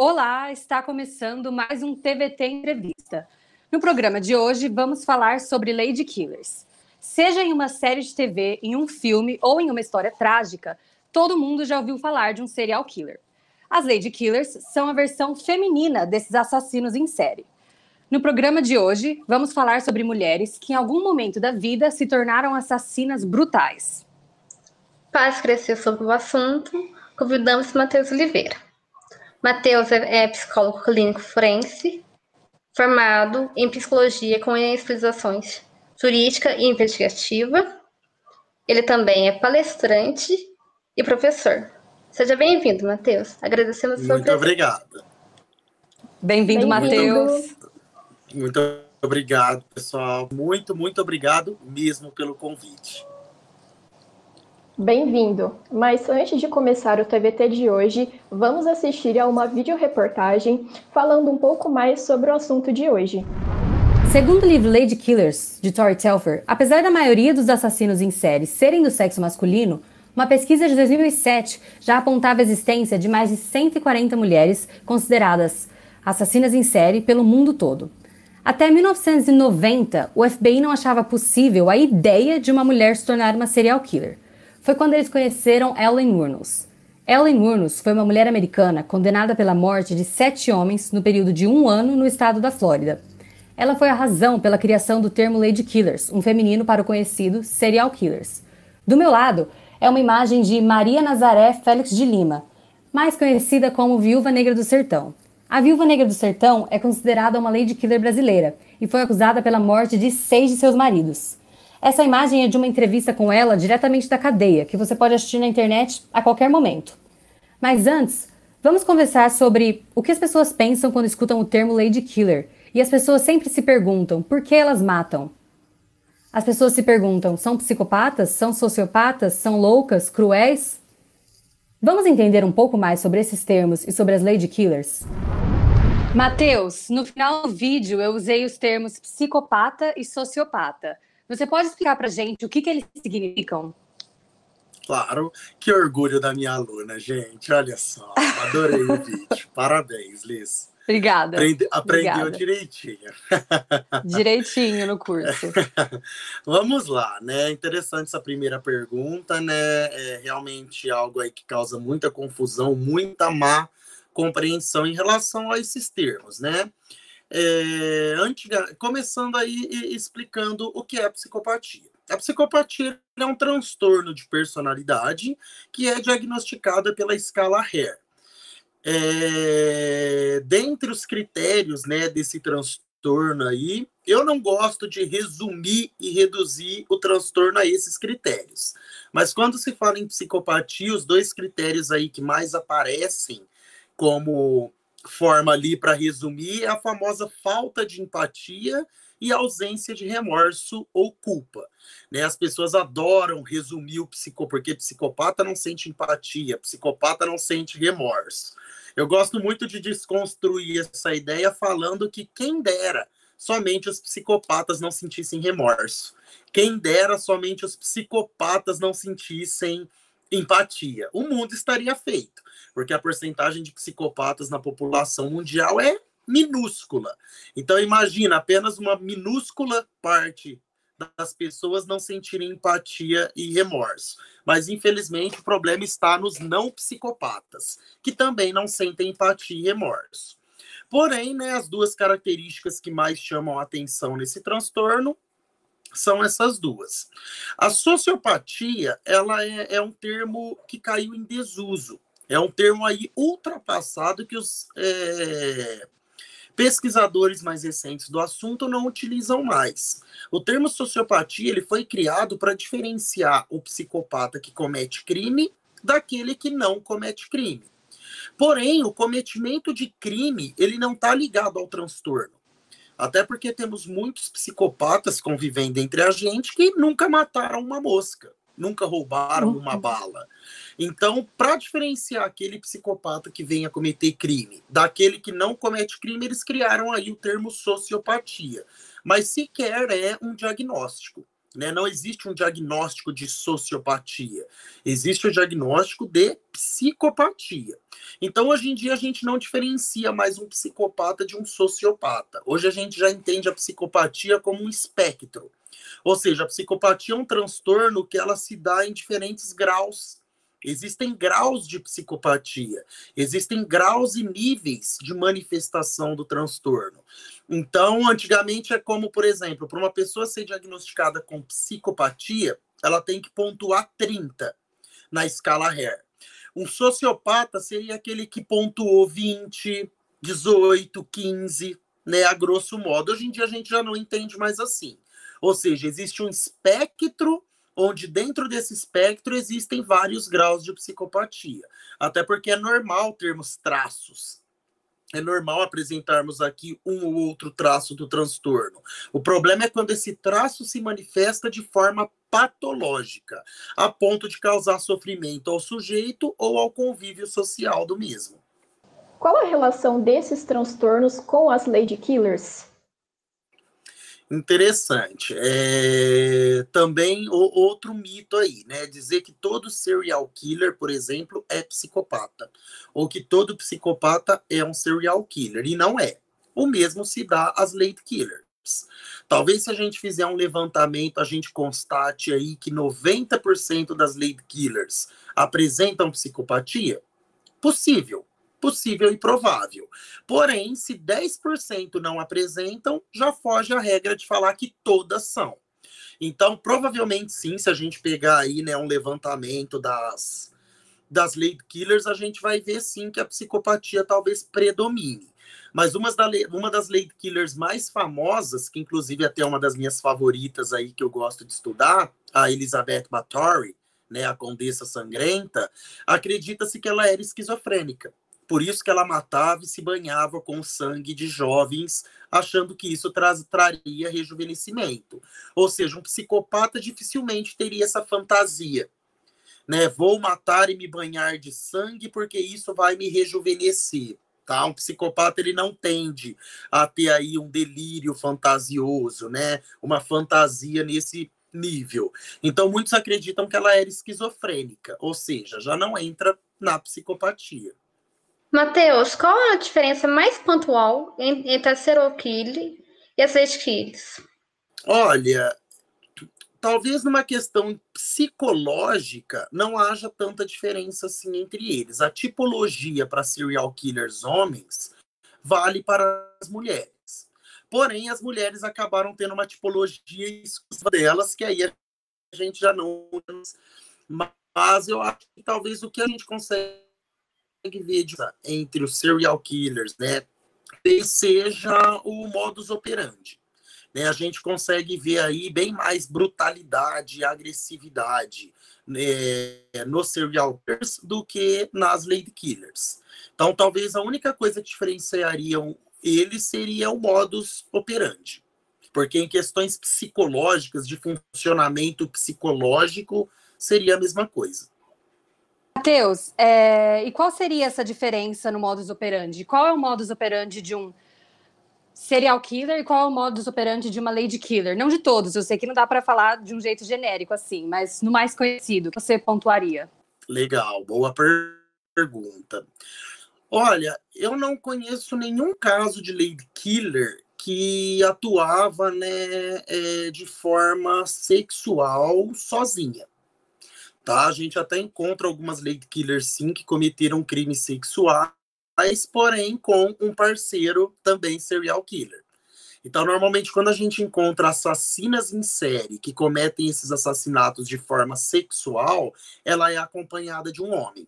Olá, está começando mais um TVT Entrevista. No programa de hoje, vamos falar sobre Lady Killers. Seja em uma série de TV, em um filme ou em uma história trágica, todo mundo já ouviu falar de um serial killer. As Lady Killers são a versão feminina desses assassinos em série. No programa de hoje, vamos falar sobre mulheres que em algum momento da vida se tornaram assassinas brutais. Para esclarecer sobre o assunto, convidamos Matheus Oliveira. Matheus é psicólogo clínico forense, formado em psicologia com especializações jurídica e investigativa. Ele também é palestrante e professor. Seja bem-vindo, Matheus. Agradecemos a sua presença. Muito obrigado. Bem-vindo, Matheus. Muito obrigado, pessoal. Muito obrigado mesmo pelo convite. Bem-vindo! Mas antes de começar o TVT de hoje, vamos assistir a uma videoreportagem falando um pouco mais sobre o assunto de hoje. Segundo o livro Lady Killers, de Tori Telfer, apesar da maioria dos assassinos em série serem do sexo masculino, uma pesquisa de 2007 já apontava a existência de mais de 140 mulheres consideradas assassinas em série pelo mundo todo. Até 1990, o FBI não achava possível a ideia de uma mulher se tornar uma serial killer. Foi quando eles conheceram Ellen Wuornos. Ellen Wuornos foi uma mulher americana condenada pela morte de 7 homens no período de 1 ano no estado da Flórida. Ela foi a razão pela criação do termo Lady Killers, um feminino para o conhecido serial killers. Do meu lado é uma imagem de Maria Nazaré Félix de Lima, mais conhecida como Viúva Negra do Sertão. A Viúva Negra do Sertão é considerada uma Lady Killer brasileira e foi acusada pela morte de 6 de seus maridos. Essa imagem é de uma entrevista com ela diretamente da cadeia, que você pode assistir na internet a qualquer momento. Mas antes, vamos conversar sobre o que as pessoas pensam quando escutam o termo Lady Killer. E as pessoas sempre se perguntam por que elas matam. As pessoas se perguntam, são psicopatas? São sociopatas? São loucas? Cruéis? Vamos entender um pouco mais sobre esses termos e sobre as Lady Killers? Matheus, no final do vídeo eu usei os termos psicopata e sociopata. Você pode explicar pra gente o que eles significam? Claro, que orgulho da minha aluna, gente. Olha só, adorei o vídeo. Parabéns, Liz. Obrigada. Aprendeu direitinho. Direitinho no curso. Vamos lá, né? Interessante essa primeira pergunta, né? É realmente algo aí que causa muita confusão, muita má compreensão em relação a esses termos, né? Começando aí explicando o que é a psicopatia. A psicopatia é um transtorno de personalidade que é diagnosticada pela escala Hare. Dentre os critérios, né, desse transtorno aí, eu não gosto de resumir e reduzir o transtorno a esses critérios. Mas quando se fala em psicopatia, os 2 critérios aí que mais aparecem como forma ali para resumir é a famosa falta de empatia e ausência de remorso ou culpa, né? As pessoas adoram resumir o porque psicopata não sente empatia, psicopata não sente remorso. Eu gosto muito de desconstruir essa ideia falando que quem dera somente os psicopatas não sentissem remorso. Quem dera somente os psicopatas não sentissem empatia. O mundo estaria feito, porque a porcentagem de psicopatas na população mundial é minúscula. Então, imagina, apenas uma minúscula parte das pessoas não sentirem empatia e remorso. Mas, infelizmente, o problema está nos não psicopatas, que também não sentem empatia e remorso. Porém, né, as 2 características que mais chamam a atenção nesse transtorno são essas 2. A sociopatia, ela é um termo que caiu em desuso. É um termo aí ultrapassado que os pesquisadores mais recentes do assunto não utilizam mais. O termo sociopatia ele foi criado para diferenciar o psicopata que comete crime daquele que não comete crime. Porém, o cometimento de crime ele não está ligado ao transtorno. Até porque temos muitos psicopatas convivendo entre a gente que nunca mataram uma mosca, nunca roubaram uma bala. Então, para diferenciar aquele psicopata que vem a cometer crime daquele que não comete crime, eles criaram aí o termo sociopatia. Mas sequer é um diagnóstico. né? Não existe um diagnóstico de sociopatia, existe o diagnóstico de psicopatia. Então, hoje em dia, a gente não diferencia mais um psicopata de um sociopata. Hoje a gente já entende a psicopatia como um espectro. Ou seja, a psicopatia é um transtorno que ela se dá em diferentes graus. Existem graus de psicopatia, existem graus e níveis de manifestação do transtorno. Então, antigamente é como, por exemplo, para uma pessoa ser diagnosticada com psicopatia, ela tem que pontuar 30 na escala Hare. Um sociopata seria aquele que pontuou 20, 18, 15, né, a grosso modo. Hoje em dia a gente já não entende mais assim. Ou seja, existe um espectro onde dentro desse espectro existem vários graus de psicopatia. Até porque é normal termos traços. É normal apresentarmos aqui um ou outro traço do transtorno. O problema é quando esse traço se manifesta de forma patológica, a ponto de causar sofrimento ao sujeito ou ao convívio social do mesmo. Qual a relação desses transtornos com as lady killers? Interessante. Também outro mito aí, né? Dizer que todo serial killer, por exemplo, é psicopata. Ou que todo psicopata é um serial killer. E não é. O mesmo se dá às lady killers. Talvez se a gente fizer um levantamento, a gente constate aí que 90% das lady killers apresentam psicopatia. Possível e provável. Porém, se 10% não apresentam, já foge a regra de falar que todas são. Então, provavelmente sim, se a gente pegar aí, né, um levantamento das lady killers, a gente vai ver sim que a psicopatia talvez predomine. Mas uma das lady killers mais famosas, que inclusive até uma das minhas favoritas aí que eu gosto de estudar, a Elizabeth Bathory, né, a Condessa Sangrenta, acredita-se que ela era esquizofrênica. Por isso que ela matava e se banhava com o sangue de jovens, achando que isso traria rejuvenescimento. Ou seja, um psicopata dificilmente teria essa fantasia, né? Vou matar e me banhar de sangue porque isso vai me rejuvenescer. Tá? Um psicopata ele não tende a ter aí um delírio fantasioso, né? Uma fantasia nesse nível. Então, muitos acreditam que ela era esquizofrênica, ou seja, já não entra na psicopatia. Matheus, qual a diferença mais pontual entre a serial killer e as lady killers? Olha, talvez numa questão psicológica não haja tanta diferença assim entre eles. A tipologia para serial killers homens vale para as mulheres. Porém, as mulheres acabaram tendo uma tipologia exclusiva delas, que aí a gente já não... Mas eu acho que talvez o que a gente consegue ver entre os serial killers, né, seja o modus operandi. Né, a gente consegue ver aí bem mais brutalidade e agressividade, né, nos serial killers do que nas lady killers. Então, talvez a única coisa que diferenciariam eles seria o modus operandi. Porque em questões psicológicas, de funcionamento psicológico, seria a mesma coisa. Matheus, e qual seria essa diferença no modus operandi? Qual é o modus operandi de um serial killer e qual é o modus operandi de uma lady killer? Não de todos, eu sei que não dá para falar de um jeito genérico assim, mas no mais conhecido, que você pontuaria? Legal, boa pergunta. Olha, eu não conheço nenhum caso de lady killer que atuava, né, de forma sexual sozinha. Tá? A gente até encontra algumas lady killers, sim, que cometeram crimes sexuais, porém com um parceiro também serial killer. Então, normalmente, quando a gente encontra assassinas em série que cometem esses assassinatos de forma sexual, ela é acompanhada de um homem.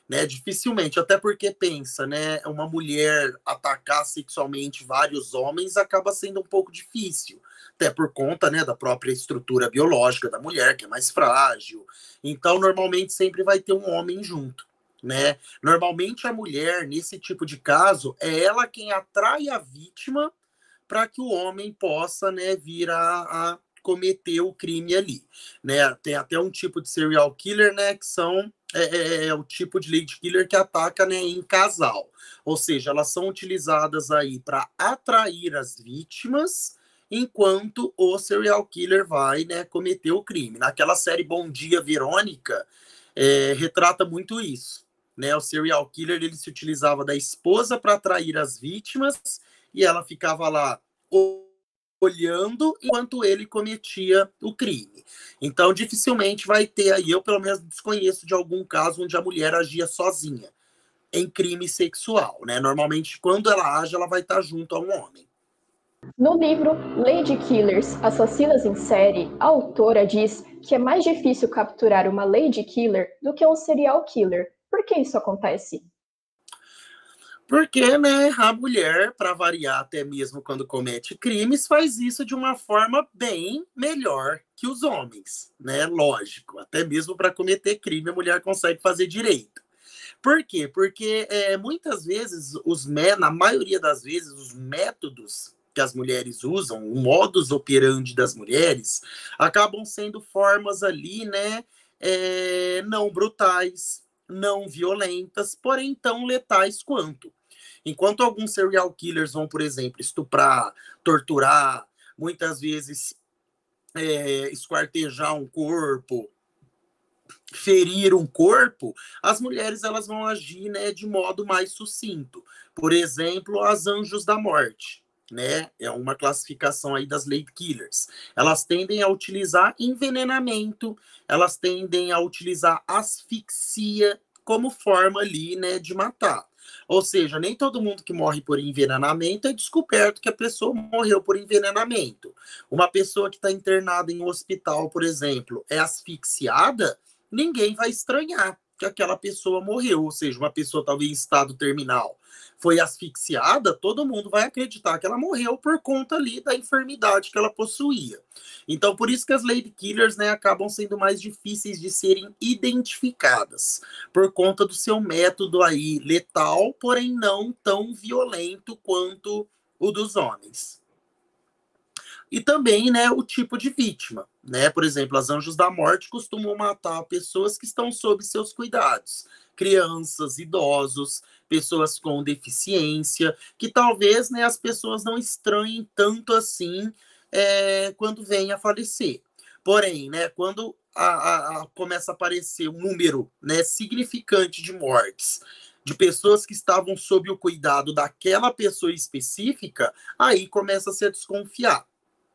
Né? Dificilmente, até porque pensa, né? Uma mulher atacar sexualmente vários homens acaba sendo um pouco difícil. Até por conta, né, da própria estrutura biológica da mulher, que é mais frágil. Então, normalmente, sempre vai ter um homem junto, né? Normalmente, a mulher, nesse tipo de caso, é ela quem atrai a vítima para que o homem possa, né, vir a cometer o crime ali, né? Tem até um tipo de serial killer, né, que são o tipo de lady killer que ataca, né, em casal. Ou seja, elas são utilizadas aí para atrair as vítimas enquanto o serial killer vai, né, cometer o crime. Naquela série Bom Dia, Verônica, retrata muito isso. Né? O serial killer ele se utilizava da esposa para atrair as vítimas e ela ficava lá olhando enquanto ele cometia o crime. Então, dificilmente vai ter aí, eu pelo menos desconheço de algum caso onde a mulher agia sozinha em crime sexual, né? Normalmente, quando ela age, ela vai estar junto a um homem. No livro Lady Killers, Assassinas em Série, a autora diz que é mais difícil capturar uma Lady Killer do que um serial killer. Por que isso acontece? Porque, né, a mulher, para variar até mesmo quando comete crimes, faz isso de uma forma bem melhor que os homens, né? Lógico, até mesmo para cometer crime a mulher consegue fazer direito. Por quê? Porque muitas vezes, na maioria das vezes, os métodos que as mulheres usam, o modus operandi das mulheres, acabam sendo formas ali, né, não brutais, não violentas, porém tão letais quanto. Enquanto alguns serial killers vão, por exemplo, estuprar, torturar, muitas vezes esquartejar um corpo, ferir um corpo, as mulheres elas vão agir, né, de modo mais sucinto. Por exemplo, as Anjos da Morte, né? É uma classificação aí das Lady Killers. Elas tendem a utilizar envenenamento, elas tendem a utilizar asfixia como forma ali, né, de matar. Ou seja, nem todo mundo que morre por envenenamento é descoberto que a pessoa morreu por envenenamento. Uma pessoa que está internada em um hospital, por exemplo, é asfixiada, ninguém vai estranhar que aquela pessoa morreu, ou seja, uma pessoa talvez em estado terminal foi asfixiada, todo mundo vai acreditar que ela morreu por conta ali da enfermidade que ela possuía. Então, por isso que as Lady Killers, né, acabam sendo mais difíceis de serem identificadas, por conta do seu método aí letal, porém não tão violento quanto o dos homens. E também, né, o tipo de vítima, né? Por exemplo, as Anjos da Morte costumam matar pessoas que estão sob seus cuidados, crianças, idosos, pessoas com deficiência, que talvez, né, as pessoas não estranhem tanto assim quando vêm a falecer. Porém, né, quando começa a aparecer um número, né, significante de mortes, de pessoas que estavam sob o cuidado daquela pessoa específica, aí começa-se a desconfiar.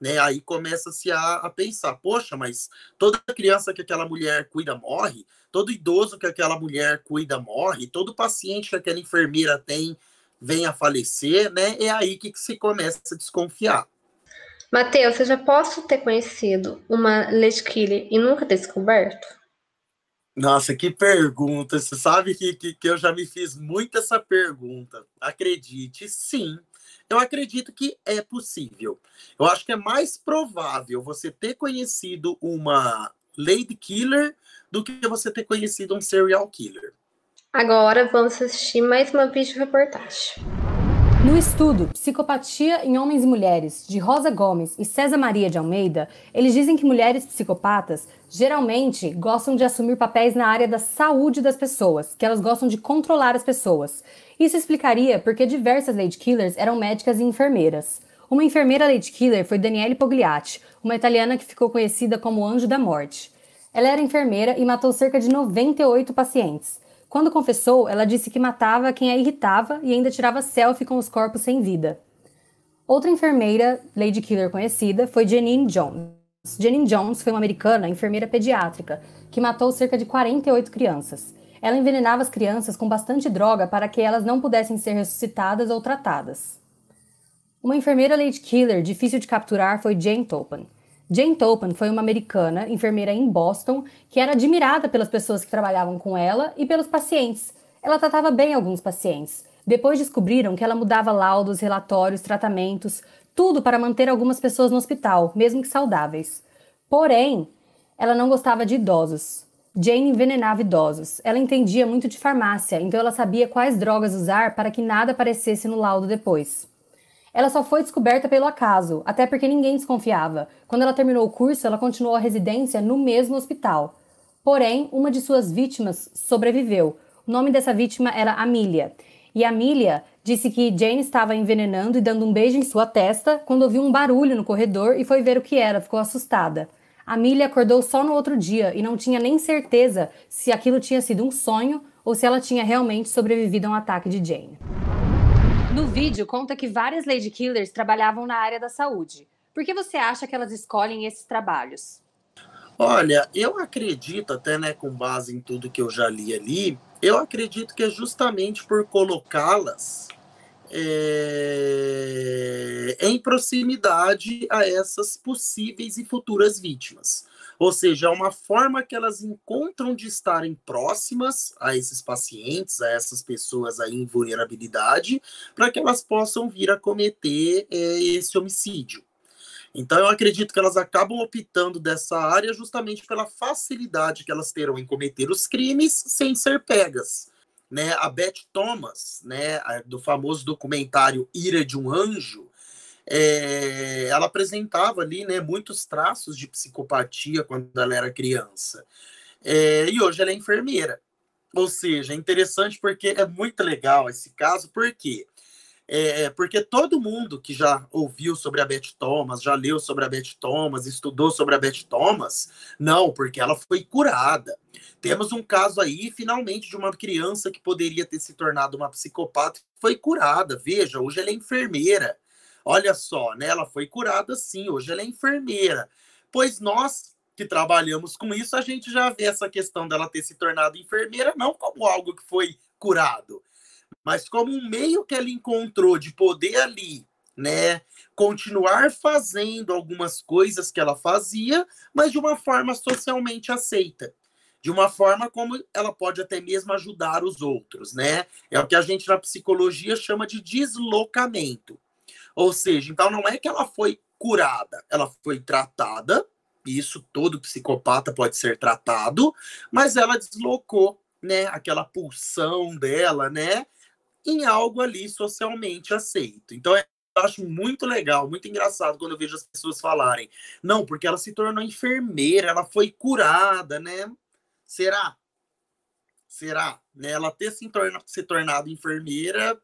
Né? Aí começa-se a pensar, poxa, mas toda criança que aquela mulher cuida morre, todo idoso que aquela mulher cuida morre, todo paciente que aquela enfermeira tem vem a falecer, né? É aí que se começa a desconfiar. Matheus, eu já posso ter conhecido uma Lady Killer e nunca ter descoberto? Nossa, que pergunta! Você sabe que eu já me fiz muito essa pergunta. Acredite, sim. Eu acredito que é possível. Eu acho que é mais provável você ter conhecido uma Lady Killer do que você ter conhecido um serial killer. Agora vamos assistir mais uma vídeo-reportagem. No estudo Psicopatia em Homens e Mulheres, de Rosa Gomes e César Maria de Almeida, eles dizem que mulheres psicopatas geralmente gostam de assumir papéis na área da saúde das pessoas, que elas gostam de controlar as pessoas. Isso explicaria porque diversas Lady Killers eram médicas e enfermeiras. Uma enfermeira Lady Killer foi Daniele Pogliatti, uma italiana que ficou conhecida como Anjo da Morte. Ela era enfermeira e matou cerca de 98 pacientes. Quando confessou, ela disse que matava quem a irritava e ainda tirava selfie com os corpos sem vida. Outra enfermeira, Lady Killer conhecida, foi Janine Jones. Janine Jones foi uma americana enfermeira pediátrica que matou cerca de 48 crianças. Ela envenenava as crianças com bastante droga para que elas não pudessem ser ressuscitadas ou tratadas. Uma enfermeira Lady Killer difícil de capturar foi Jane Toppan. Jane Toppan foi uma americana, enfermeira em Boston, que era admirada pelas pessoas que trabalhavam com ela e pelos pacientes. Ela tratava bem alguns pacientes. Depois descobriram que ela mudava laudos, relatórios, tratamentos, tudo para manter algumas pessoas no hospital, mesmo que saudáveis. Porém, ela não gostava de idosos. Jane envenenava idosos. Ela entendia muito de farmácia, então ela sabia quais drogas usar para que nada aparecesse no laudo depois. Ela só foi descoberta pelo acaso, até porque ninguém desconfiava. Quando ela terminou o curso, ela continuou a residência no mesmo hospital. Porém, uma de suas vítimas sobreviveu. O nome dessa vítima era Amelia. E Amelia disse que Jane estava envenenando e dando um beijo em sua testa quando ouviu um barulho no corredor e foi ver o que era, ficou assustada. Amelia acordou só no outro dia e não tinha nem certeza se aquilo tinha sido um sonho ou se ela tinha realmente sobrevivido a um ataque de Jane. No vídeo, conta que várias Lady Killers trabalhavam na área da saúde. Por que você acha que elas escolhem esses trabalhos? Olha, eu acredito, até né, com base em tudo que eu já li ali, eu acredito que é justamente por colocá-las em proximidade a essas possíveis e futuras vítimas. Ou seja, é uma forma que elas encontram de estarem próximas a esses pacientes, a essas pessoas aí em vulnerabilidade, para que elas possam vir a cometer esse homicídio. Então, eu acredito que elas acabam optando dessa área justamente pela facilidade que elas terão em cometer os crimes sem ser pegas. Né? A Beth Thomas, né, do famoso documentário Ira de um Anjo, ela apresentava ali, né, muitos traços de psicopatia quando ela era criança. E hoje ela é enfermeira. Ou seja, é interessante porque é muito legal esse caso, por quê? Porque todo mundo que já ouviu sobre a Beth Thomas, já leu sobre a Beth Thomas, estudou sobre a Beth Thomas, não, porque ela foi curada. Temos um caso aí, finalmente, de uma criança que poderia ter se tornado uma psicopata, foi curada. Veja, hoje ela é enfermeira. Olha só, né? Ela foi curada sim, hoje ela é enfermeira. Pois nós que trabalhamos com isso, a gente já vê essa questão dela ter se tornado enfermeira não como algo que foi curado, mas como um meio que ela encontrou de poder ali, né, continuar fazendo algumas coisas que ela fazia, mas de uma forma socialmente aceita. De uma forma como ela pode até mesmo ajudar os outros, né? É o que a gente na psicologia chama de deslocamento. Ou seja, então não é que ela foi curada, ela foi tratada, isso todo psicopata pode ser tratado, mas ela deslocou, né, aquela pulsão dela, né, em algo ali socialmente aceito. Então, eu acho muito legal, muito engraçado quando eu vejo as pessoas falarem, não, porque ela se tornou enfermeira, ela foi curada, né? Será? Será? Né? Ela ter se tornado enfermeira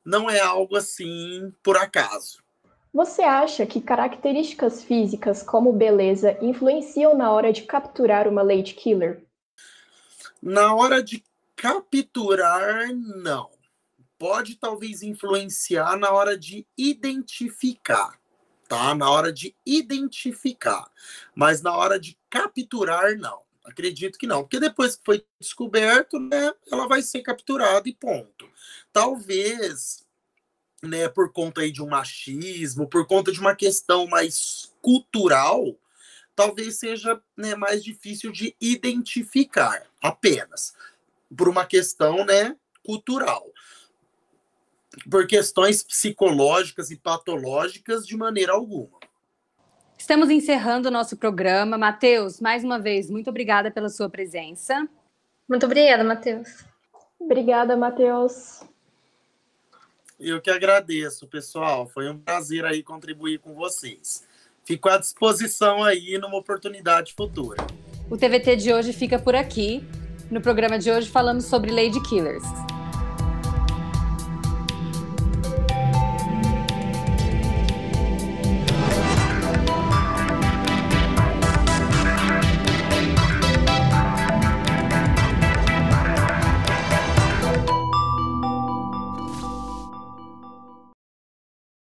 não é algo assim por acaso. Você acha que características físicas como beleza influenciam na hora de capturar uma Lady Killer? Na hora de capturar, não. Pode talvez influenciar na hora de identificar, tá? Na hora de identificar. Mas na hora de capturar, não. Acredito que não. Porque depois que foi descoberto, né, ela vai ser capturada e ponto. Talvez, né, por conta aí de um machismo, por conta de uma questão mais cultural, talvez seja, né, mais difícil de identificar apenas. Por uma questão, né, cultural. Por questões psicológicas e patológicas de maneira alguma. Estamos encerrando o nosso programa. Matheus, mais uma vez, muito obrigada pela sua presença. Muito obrigada, Matheus. Obrigada, Matheus. Eu que agradeço, pessoal. Foi um prazer aí contribuir com vocês. Fico à disposição aí numa oportunidade futura. O TVT de hoje fica por aqui. No programa de hoje falamos sobre Lady Killers.